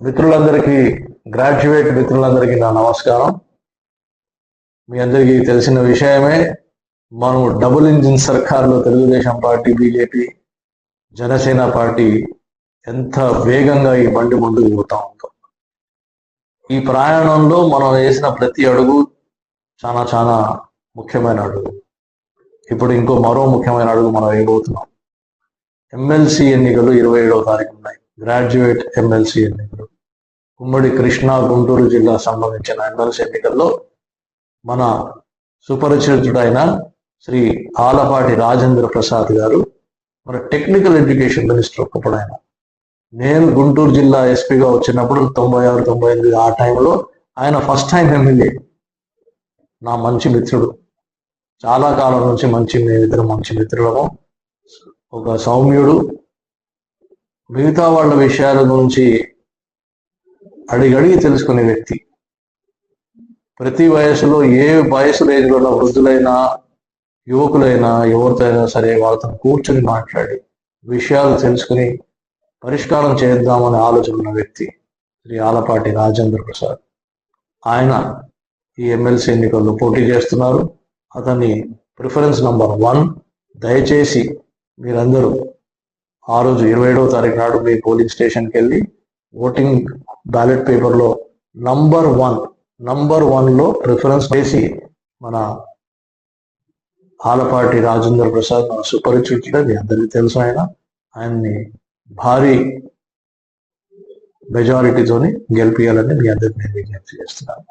మిత్రులందరికీ, గ్రాడ్యుయేట్ మిత్రులందరికీ నా నమస్కారం. మీ అందరికీ తెలిసిన విషయమే, మనం డబుల్ ఇంజిన్ సర్కార్లో Telugu Desam party, BJP, Janasena party ఎంత వేగంగా ఈ బండి ముందుకు పోతా ఉంటాం. ఈ ప్రయాణంలో మనం వేసిన ప్రతి అడుగు చాలా చాలా ముఖ్యమైన అడుగు. ఇప్పుడు మరో ముఖ్యమైన అడుగు మనం వేయబోతున్నాం. ఎమ్మెల్సీ ఎన్నికలు 27వ తారీఖు ఉన్నాయి. గ్రాడ్యుయేట్ ఎమ్మెల్సీ ఎన్నికలు. ఉమ్మడి కృష్ణా, గుంటూరు జిల్లా సంబంధించిన ఎమ్మెల్సీ ఎన్నికల్లో మన సుపరిచితుడైన శ్రీ ఆలపాటి రాజేంద్ర ప్రసాద్ గారు మన టెక్నికల్ ఎడ్యుకేషన్ మినిస్టర్. ఒకప్పుడు నేను గుంటూరు జిల్లా ఎస్పీగా వచ్చినప్పుడు 96, 98 ఆ టైంలో ఆయన ఫస్ట్ టైం ఎమ్మెల్యే. నా మంచి మిత్రుడు, చాలా కాలం నుంచి మేమిద్దరం మంచి మిత్రులము. ఒక సౌమ్యుడు, మిగతా వాళ్ళ విషయాల గురించి అడిగడిగి తెలుసుకునే వ్యక్తి. ప్రతి వయసులో, ఏ వయసు రేంజ్లో ఉన్న వృద్ధులైనా, యువకులైనా, ఎవరితో అయినా సరే వాళ్ళతో కూర్చొని మాట్లాడి విషయాలు తెలుసుకుని పరిష్కారం చేద్దామనే ఆలోచన ఉన్న వ్యక్తి శ్రీ ఆలపాటి రాజేంద్ర ప్రసాద్. ఆయన ఈ ఎమ్మెల్సీ ఎన్నికల్లో పోటీ చేస్తున్నారు. అతని ప్రిఫరెన్స్ నంబర్ 1. దయచేసి మీరందరూ ఆ రోజు 27వ తారీఖు నాడు మీ పోలింగ్ స్టేషన్కి వెళ్ళి ఓటింగ్ బ్యాలెట్ పేపర్లో నంబర్ 1లో ప్రిఫరెన్స్ చేసి మన ఆలపాటి రాజేంద్ర ప్రసాద్ మన సుపరిచితుడే, మీ అందరికీ తెలుసు. ఆయన్ని భారీ మెజారిటీతోని గెలిపియాలని మీ అందరికీ నేను విజ్ఞప్తి చేస్తున్నాను.